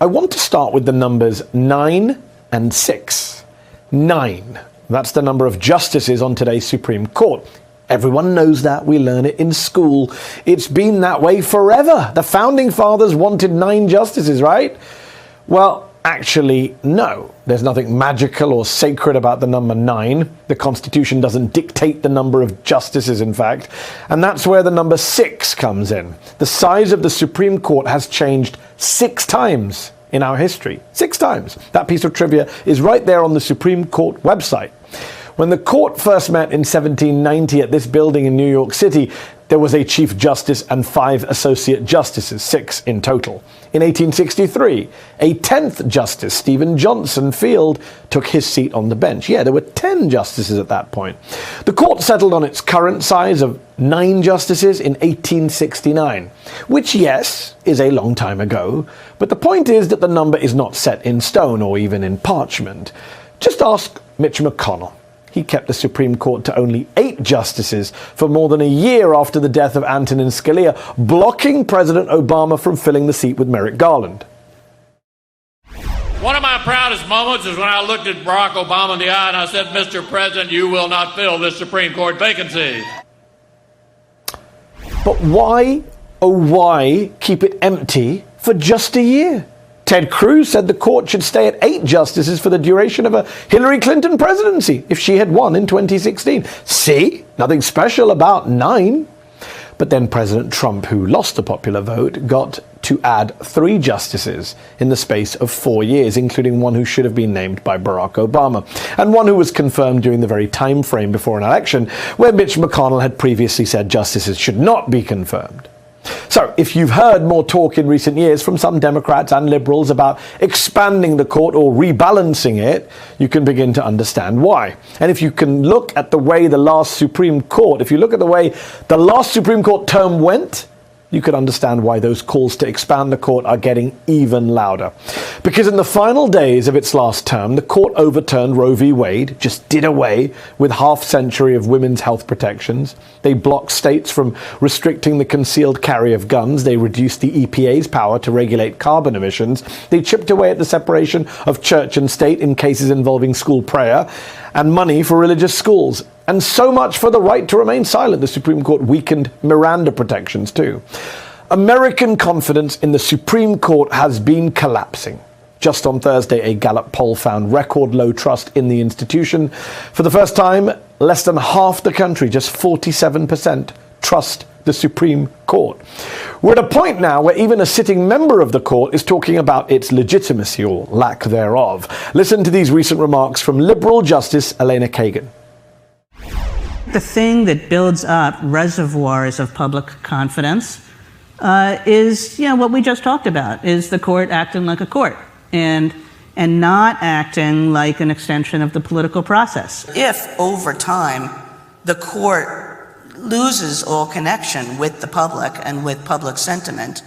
I want to start with the numbers 9 and 6. 9. That's the number of justices on today's Supreme Court. Everyone knows that. We learn it in school. It's been that way forever. The founding fathers wanted 9 justices, right? Well, actually, no. There's nothing magical or sacred about the number 9. The Constitution doesn't dictate the number of justices, in fact. And that's where the number 6 comes in. The size of the Supreme Court has changed 6 times in our history. 6 times. That piece of trivia is right there on the Supreme Court website. When the court first met in 1790 at this building in New York City, there was a Chief Justice and 5 Associate Justices, 6 in total. In 1863, a 10th Justice, Stephen Johnson Field, took his seat on the bench. Yeah, there were 10 justices at that point. The court settled on its current size of 9 justices in 1869, which, yes, is a long time ago, but the point is that the number is not set in stone or even in parchment. Just ask Mitch McConnell. He kept the Supreme Court to only 8 justices for more than a year after the death of Antonin Scalia, blocking President Obama from filling the seat with Merrick Garland. One of my proudest moments is when I looked at Barack Obama in the eye and I said, Mr. President, you will not fill this Supreme Court vacancy. But why, oh why, keep it empty for just a year? Ted Cruz said the court should stay at 8 justices for the duration of a Hillary Clinton presidency if she had won in 2016. See? Nothing special about 9. But then President Trump, who lost the popular vote, got to add 3 justices in the space of 4 years, including one who should have been named by Barack Obama, and one who was confirmed during the very time frame before an election where Mitch McConnell had previously said justices should not be confirmed. So, if you've heard more talk in recent years from some Democrats and liberals about expanding the court or rebalancing it, you can begin to understand why. And if you can look at the way the last Supreme Court term went, you could understand why those calls to expand the court are getting even louder. Because in the final days of its last term, the court overturned Roe v. Wade, just did away with half-century of women's health protections. They blocked states from restricting the concealed carry of guns. They reduced the EPA's power to regulate carbon emissions. They chipped away at the separation of church and state in cases involving school prayer and money for religious schools. And so much for the right to remain silent. The Supreme Court weakened Miranda protections too. American confidence in the Supreme Court has been collapsing. Just on Thursday, a Gallup poll found record low trust in the institution. For the first time, less than half the country, just 47%, trust the Supreme Court. We're at a point now where even a sitting member of the court is talking about its legitimacy or lack thereof. Listen to these recent remarks from liberal Justice Elena Kagan. The thing that builds up reservoirs of public confidence is, what we just talked about, is the court acting like a court and not acting like an extension of the political process. If over time the court loses all connection with the public and with public sentiment,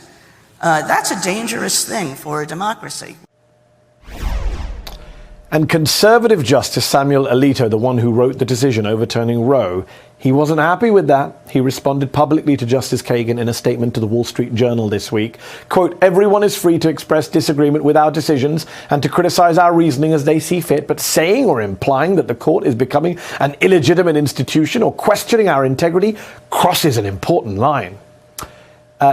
that's a dangerous thing for a democracy. And conservative Justice Samuel Alito, the one who wrote the decision overturning Roe, he wasn't happy with that. He responded publicly to Justice Kagan in a statement to the Wall Street Journal this week. Quote, "Everyone is free to express disagreement with our decisions and to criticize our reasoning as they see fit, but saying or implying that the court is becoming an illegitimate institution or questioning our integrity crosses an important line."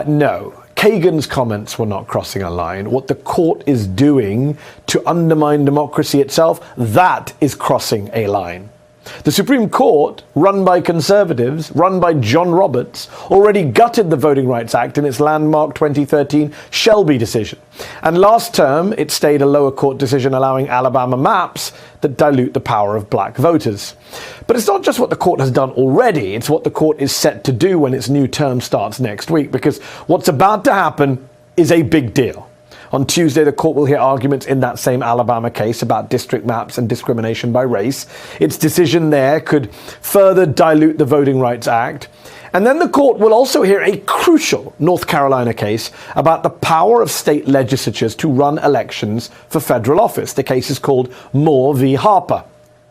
No. Kagan's comments were not crossing a line. What the court is doing to undermine democracy itself, that is crossing a line. The Supreme Court, run by conservatives, run by John Roberts, already gutted the Voting Rights Act in its landmark 2013 Shelby decision. And last term, it stayed a lower court decision allowing Alabama maps that dilute the power of black voters. But it's not just what the court has done already, it's what the court is set to do when its new term starts next week, because what's about to happen is a big deal. On Tuesday, the court will hear arguments in that same Alabama case about district maps and discrimination by race. Its decision there could further dilute the Voting Rights Act. And then the court will also hear a crucial North Carolina case about the power of state legislatures to run elections for federal office. The case is called Moore v. Harper.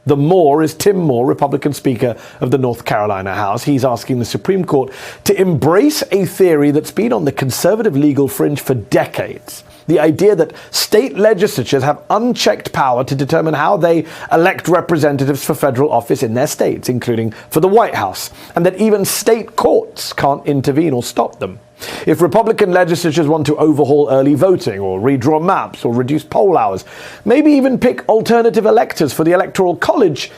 The Moore is Tim Moore, Republican Speaker of the North Carolina House. He's asking the Supreme Court to embrace a theory that's been on the conservative legal fringe for decades, The idea that state legislatures have unchecked power to determine how they elect representatives for federal office in their states, including for the White House, and that even state courts can't intervene or stop them. If Republican legislatures want to overhaul early voting or redraw maps or reduce poll hours, maybe even pick alternative electors for the Electoral College,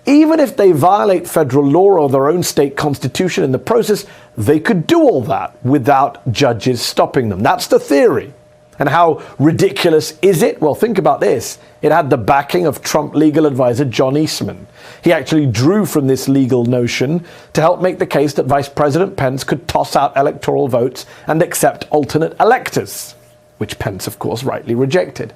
even if they violate federal law or their own state constitution in the process, they could do all that without judges stopping them. That's the theory. And how ridiculous is it? Well, think about this. It had the backing of Trump legal advisor John Eastman. He actually drew from this legal notion to help make the case that Vice President Pence could toss out electoral votes and accept alternate electors, which Pence, of course, rightly rejected.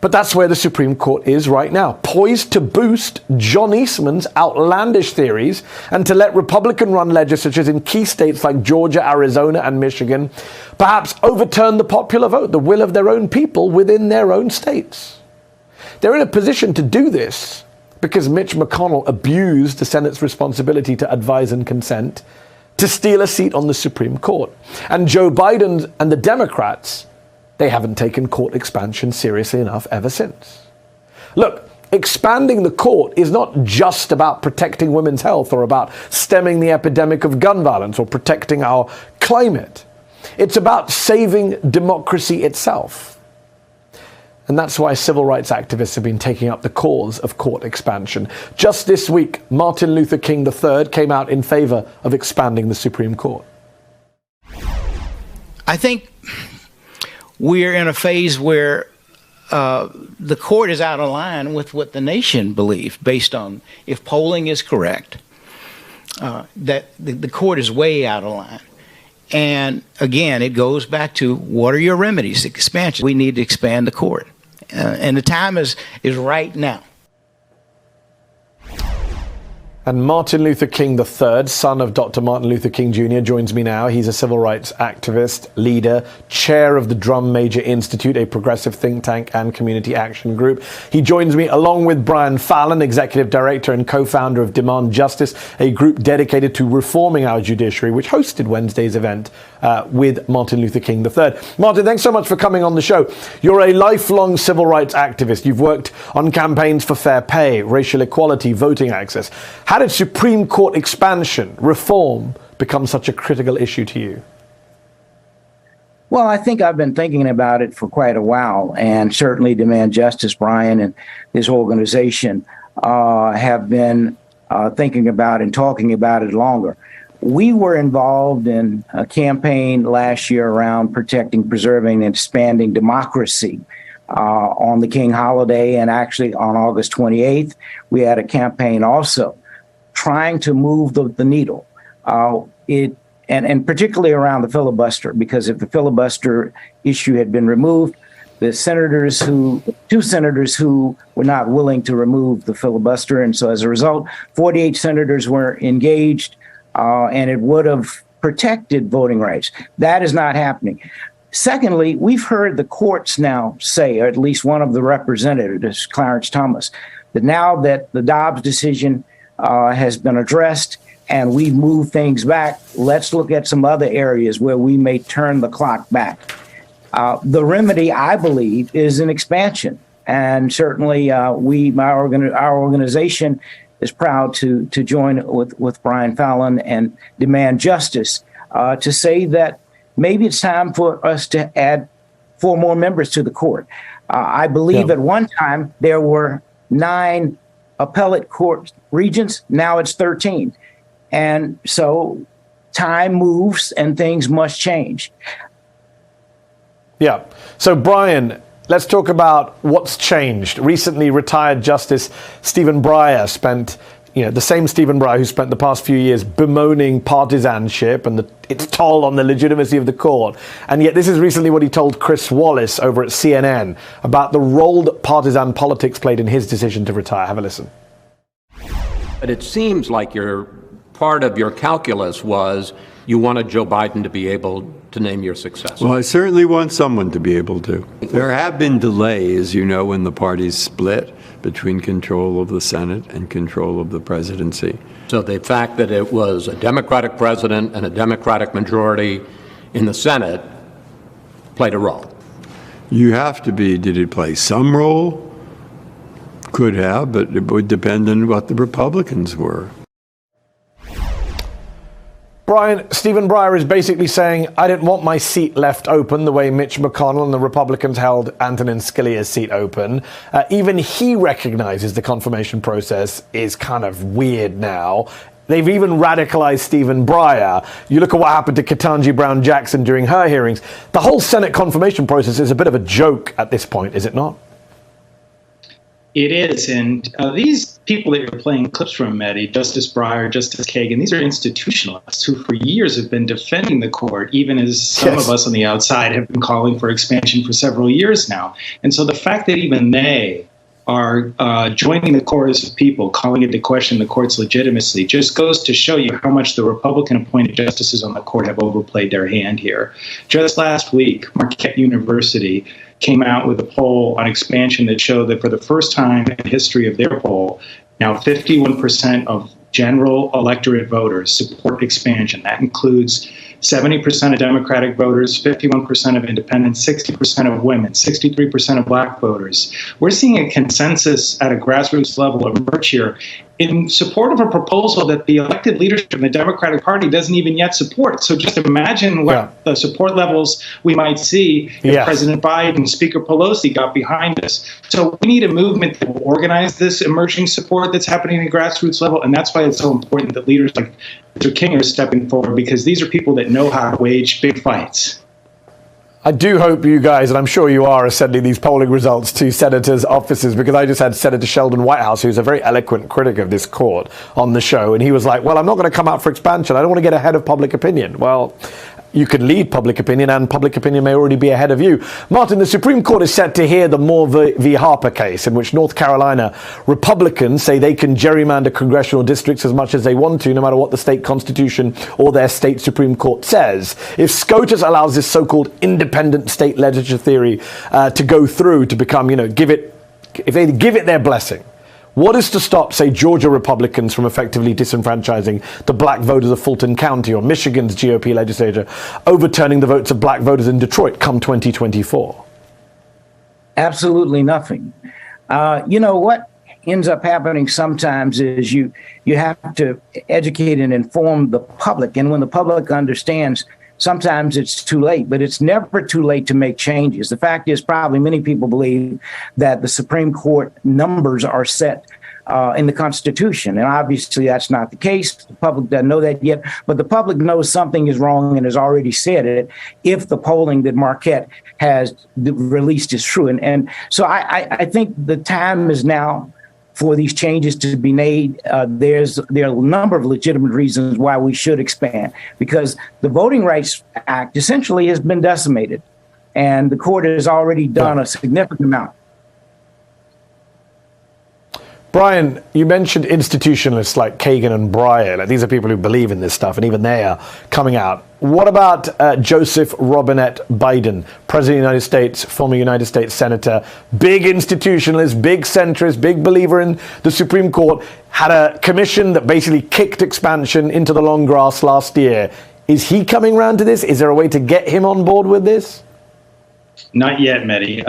But that's where the Supreme Court is right now, poised to boost John Eastman's outlandish theories and to let Republican-run legislatures in key states like Georgia, Arizona, and Michigan perhaps overturn the popular vote, the will of their own people within their own states. They're in a position to do this because Mitch McConnell abused the Senate's responsibility to advise and consent to steal a seat on the Supreme Court. And Joe Biden and the Democrats, they haven't taken court expansion seriously enough ever since. Look, expanding the court is not just about protecting women's health or about stemming the epidemic of gun violence or protecting our climate. It's about saving democracy itself. And that's why civil rights activists have been taking up the cause of court expansion. Just this week, Martin Luther King III came out in favor of expanding the Supreme Court. I think we're in a phase where the court is out of line with what the nation believed, based on, if polling is correct, that the court is way out of line. And again, it goes back to, what are your remedies? Expansion. We need to expand the court. And the time is right now. And Martin Luther King III, son of Dr. Martin Luther King Jr., joins me now. He's a civil rights activist, leader, chair of the Drum Major Institute, a progressive think tank and community action group. He joins me along with Brian Fallon, executive director and co-founder of Demand Justice, a group dedicated to reforming our judiciary, which hosted Wednesday's event with Martin Luther King III. Martin, thanks so much for coming on the show. You're a lifelong civil rights activist. You've worked on campaigns for fair pay, racial equality, voting access. How did Supreme Court expansion, reform, become such a critical issue to you? Well, I think I've been thinking about it for quite a while, and certainly Demand Justice, Brian, and this organization have been thinking about and talking about it longer. We were involved in a campaign last year around protecting, preserving, and expanding democracy. On the King holiday, and actually on August 28th, we had a campaign also trying to move the needle, and particularly around the filibuster, because if the filibuster issue had been removed, two senators who were not willing to remove the filibuster, and so as a result, 48 senators were engaged, and it would have protected voting rights. That is not happening. Secondly, we've heard the courts now say, or at least one of the representatives, Clarence Thomas, that now that the Dobbs decision has been addressed and we've moved things back, let's look at some other areas where we may turn the clock back. The remedy, I believe, is an expansion. And certainly our organization is proud to join with Brian Fallon and Demand Justice to say that maybe it's time for us to add 4 more members to the court. I believe at one time there were 9 appellate court regions. Now it's 13. And so time moves and things must change. Yeah. So, Brian, let's talk about what's changed. Recently retired Justice Stephen Breyer spent, the same Stephen Breyer who spent the past few years bemoaning partisanship and its toll on the legitimacy of the court. And yet this is recently what he told Chris Wallace over at CNN about the role that partisan politics played in his decision to retire. Have a listen. But it seems like part of your calculus was you wanted Joe Biden to be able to name your successor. Well, I certainly want someone to be able to. There have been delays, when the parties split between control of the Senate and control of the presidency. So the fact that it was a Democratic president and a Democratic majority in the Senate played a role. You have to be, did it play some role? Could have, but it would depend on what the Republicans were. Brian, Stephen Breyer is basically saying, I didn't want my seat left open the way Mitch McConnell and the Republicans held Antonin Scalia's seat open. Even he recognizes the confirmation process is kind of weird now. They've even radicalized Stephen Breyer. You look at what happened to Ketanji Brown Jackson during her hearings. The whole Senate confirmation process is a bit of a joke at this point, is it not? It is, and these people that you're playing clips from, Mehdi, Justice Breyer, Justice Kagan, these are institutionalists who for years have been defending the court, even as some of us on the outside have been calling for expansion for several years now. And so the fact that even they are joining the chorus of people calling into question the court's legitimacy just goes to show you how much the Republican-appointed justices on the court have overplayed their hand here. Just last week, Marquette University came out with a poll on expansion that showed that for the first time in the history of their poll, now 51% of general electorate voters support expansion. That includes 70% of Democratic voters, 51% of independents, 60% of women, 63% of black voters. We're seeing a consensus at a grassroots level emerge here in support of a proposal that the elected leadership in the Democratic Party doesn't even yet support. So just imagine what the support levels we might see if President Biden, Speaker Pelosi got behind this. So we need a movement that will organize this emerging support that's happening at a grassroots level. And that's why it's so important that leaders like Mr. King are stepping forward, because these are people that know how to wage big fights. I do hope you guys, and I'm sure you are, sending these polling results to senators' offices, because I just had Senator Sheldon Whitehouse, who's a very eloquent critic of this court, on the show, and he was like, well, I'm not going to come out for expansion. I don't want to get ahead of public opinion. Well, you can lead public opinion, and public opinion may already be ahead of you. Martin, the Supreme Court is set to hear the Moore v. Harper case, in which North Carolina Republicans say they can gerrymander congressional districts as much as they want to, no matter what the state constitution or their state Supreme Court says. If SCOTUS allows this so-called independent state legislature theory to go through, to become, if they give it their blessing, what is to stop, say, Georgia Republicans from effectively disenfranchising the black voters of Fulton County, or Michigan's GOP legislature overturning the votes of black voters in Detroit come 2024? Absolutely nothing. What ends up happening sometimes is you have to educate and inform the public. And when the public understands, sometimes it's too late, but it's never too late to make changes. The fact is, probably many people believe that the Supreme Court numbers are set in the Constitution. And obviously that's not the case. The public doesn't know that yet, but the public knows something is wrong and has already said it if the polling that Marquette has released is true. And so I think the time is now for these changes to be made. There are a number of legitimate reasons why we should expand, because the Voting Rights Act essentially has been decimated, and the court has already done a significant amount. Brian, you mentioned institutionalists like Kagan and Breyer. Like, these are people who believe in this stuff, and even they are coming out. What about Joseph Robinette Biden, President of the United States, former United States Senator, big institutionalist, big centrist, big believer in the Supreme Court, had a commission that basically kicked expansion into the long grass last year. Is he coming around to this? Is there a way to get him on board with this? Not yet, Mehdi.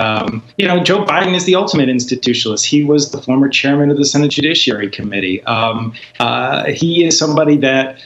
Joe Biden is the ultimate institutionalist. He was the former chairman of the Senate Judiciary Committee. He is somebody that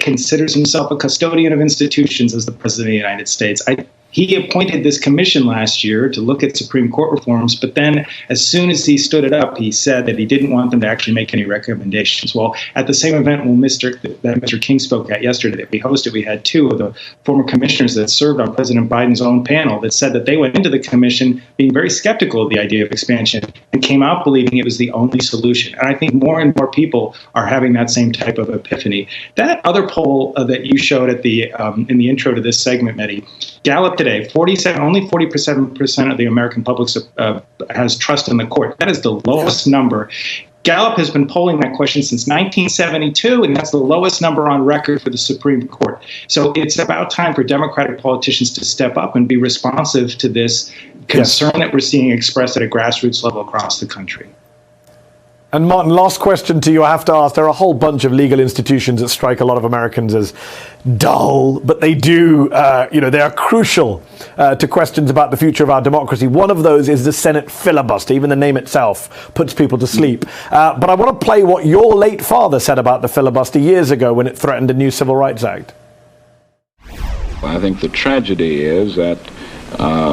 considers himself a custodian of institutions as the president of the United States. He appointed this commission last year to look at Supreme Court reforms, but then as soon as he stood it up, he said that he didn't want them to actually make any recommendations. Well, at the same event that Mr. King spoke at yesterday that we hosted, we had two of the former commissioners that served on President Biden's own panel that said that they went into the commission being very skeptical of the idea of expansion and came out believing it was the only solution. And I think more and more people are having that same type of epiphany. That other poll that you showed at the in the intro to this segment, Mehdi, Gallup today, only 47% of the American public has trust in the court. That is the lowest number. Gallup has been polling that question since 1972, and that's the lowest number on record for the Supreme Court. So it's about time for Democratic politicians to step up and be responsive to this concern that we're seeing expressed at a grassroots level across the country. And Martin, last question to you. I have to ask, there are a whole bunch of legal institutions that strike a lot of Americans as dull, but they do, they are crucial to questions about the future of our democracy. One of those is the Senate filibuster. Even the name itself puts people to sleep. But I want to play what your late father said about the filibuster years ago when it threatened a new Civil Rights Act. I think the tragedy is that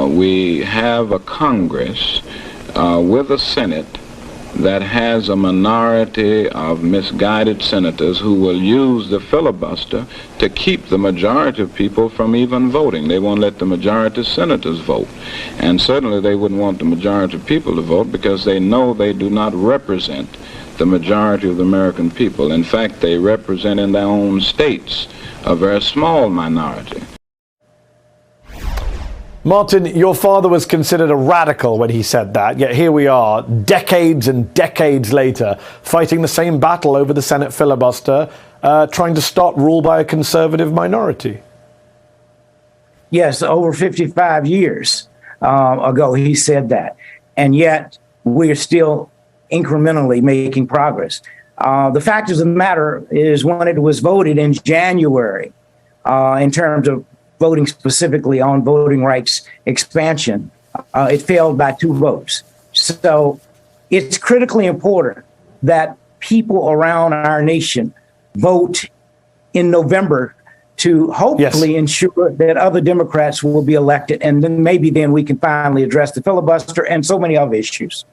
we have a Congress with a Senate that has a minority of misguided senators who will use the filibuster to keep the majority of people from even voting. They won't let the majority of senators vote. And certainly they wouldn't want the majority of people to vote because they know they do not represent the majority of the American people. In fact, they represent in their own states a very small minority. Martin, your father was considered a radical when he said that, yet here we are, decades and decades later, fighting the same battle over the Senate filibuster, trying to stop rule by a conservative minority. Yes, over 55 years ago he said that, and yet we are still incrementally making progress. The fact of the matter is when it was voted in January, in terms of voting specifically on voting rights expansion, it failed by 2 votes. So it's critically important that people around our nation vote in November to hopefully ensure that other Democrats will be elected. And then maybe then we can finally address the filibuster and so many other issues.